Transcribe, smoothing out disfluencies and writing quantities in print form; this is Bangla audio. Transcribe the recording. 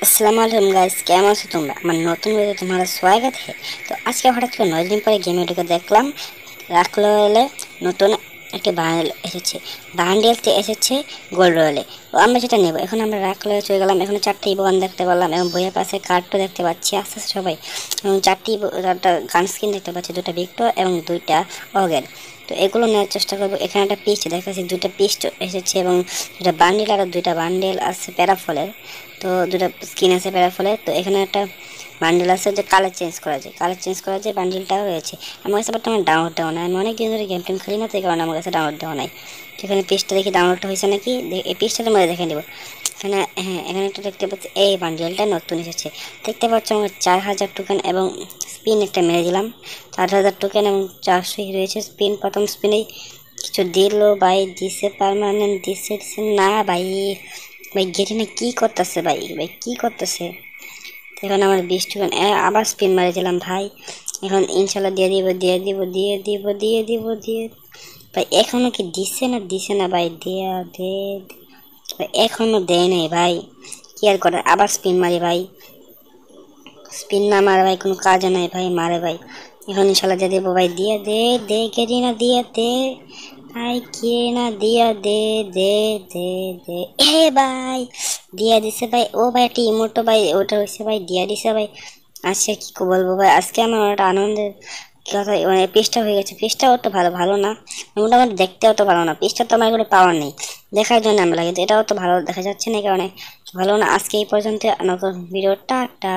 अस्सलाम वालेकुम गाइस, कैसे हो तुम? हमारे नতুन वीडियो तुम्हारा स्वागत है। तो आज के হঠাৎ করে 9 দিন পরে গেমে ঢুকে দেখলাম রাক রয়্যালে নতুন একটা বান্ডেল এসেছে। বান্ডেলতে এসেছে গোল্ড রয়্যালে। তো আমরা যেটা নেব, এখন আমরা রাক রয়্যালে চলে গেলাম। এখন চারটি বন দেখতে পেলাম এবং বইয়ের পাশে কার্ডও দেখতে পাচ্ছি আস্তে আস্তে সবাই। এবং চারটা গান স্কিন দেখতে পাচ্ছি, দুটো ভিক্টর এবং দুইটা অগেন। তো এগুলো নেওয়ার চেষ্টা করবো। এখানে একটা পিস্ট দেখাচ্ছি, দুইটা পিস্ট এসেছে এবং দুটা বান্ডেল আর দুইটা বান্ডেল আছে প্যারাফলের। তো দুটো স্কিন আছে প্যারাফলের। তো এখানে একটা বান্ডেল আছে যে কালার চেঞ্জ করা যায় বান্ডেলটাও রয়েছে। আমার কাছে বাট আমার ডাউনলোড দেওয়া নাই, আমি অনেক দিন ধরে গেম টেম খেলি না, তো এই কারণে আমার কাছে ডাউনলোড দেওয়া নাই। তো এখানে পিসটা দেখি ডাউনলোডটা হয়েছে নাকি, এই পিসটার মধ্যে দেখে নেব। এখানে এখানে একটা দেখতে পাচ্ছি এই বান্ডেলটা নতুন এসেছে। দেখতে পাচ্ছি আমার 4000 টোকেন এবং স্পিন একটা মেরে দিলাম। 4000 টোকেন এবং 400 রয়েছে স্পিন। প্রথম স্পিনেই কিছু দিল ভাই, দিছে পারমানেন্ট দিছে না ভাই। ভাই গেটিনে কি করতেছে ভাই, ভাই কি করতেছে? এখন আমার 20 টোকেন আবার স্পিন মারি দিলাম ভাই। এখন ইনশাল্লাহ দিয়ে দিব ভাই। এখনো কি দিছে না ভাই, দেয়া দে ভাই, এখনো দেয় নাই ভাই। কি আর করে, আবার স্পিন মারি ভাই। স্পিন না মারে ভাই কোনো কাজে নাই ভাই, মারে ভাই। এখন ইনশাল্লাহ দিয়ে দেবো ভাই, দিয়ে দে কেরি না, দিয়ে দে ভাই, কে না দিয়া দে ভাই, দিয়া দিছে ভাই। ও ভাই একটা ইমোটো ভাই, ওটা হচ্ছে ভাই দিয়া দিছে ভাই। আজকে কি বলবো ভাই, আজকে আমার একটা আনন্দের কথা, মানে পেজটা হয়ে গেছে। পেজটা অত ভালো না, মোটামুটি দেখতে অত ভালো না। পেজটা তো আমার কোনো পাওয়ার নেই, দেখার জন্য আমরা লাগে, তো এটাও তো ভালো দেখা যাচ্ছে না, এই কারণে ভালো না। আজকে এই পর্যন্ত, নতুন ভিডিও টাটা।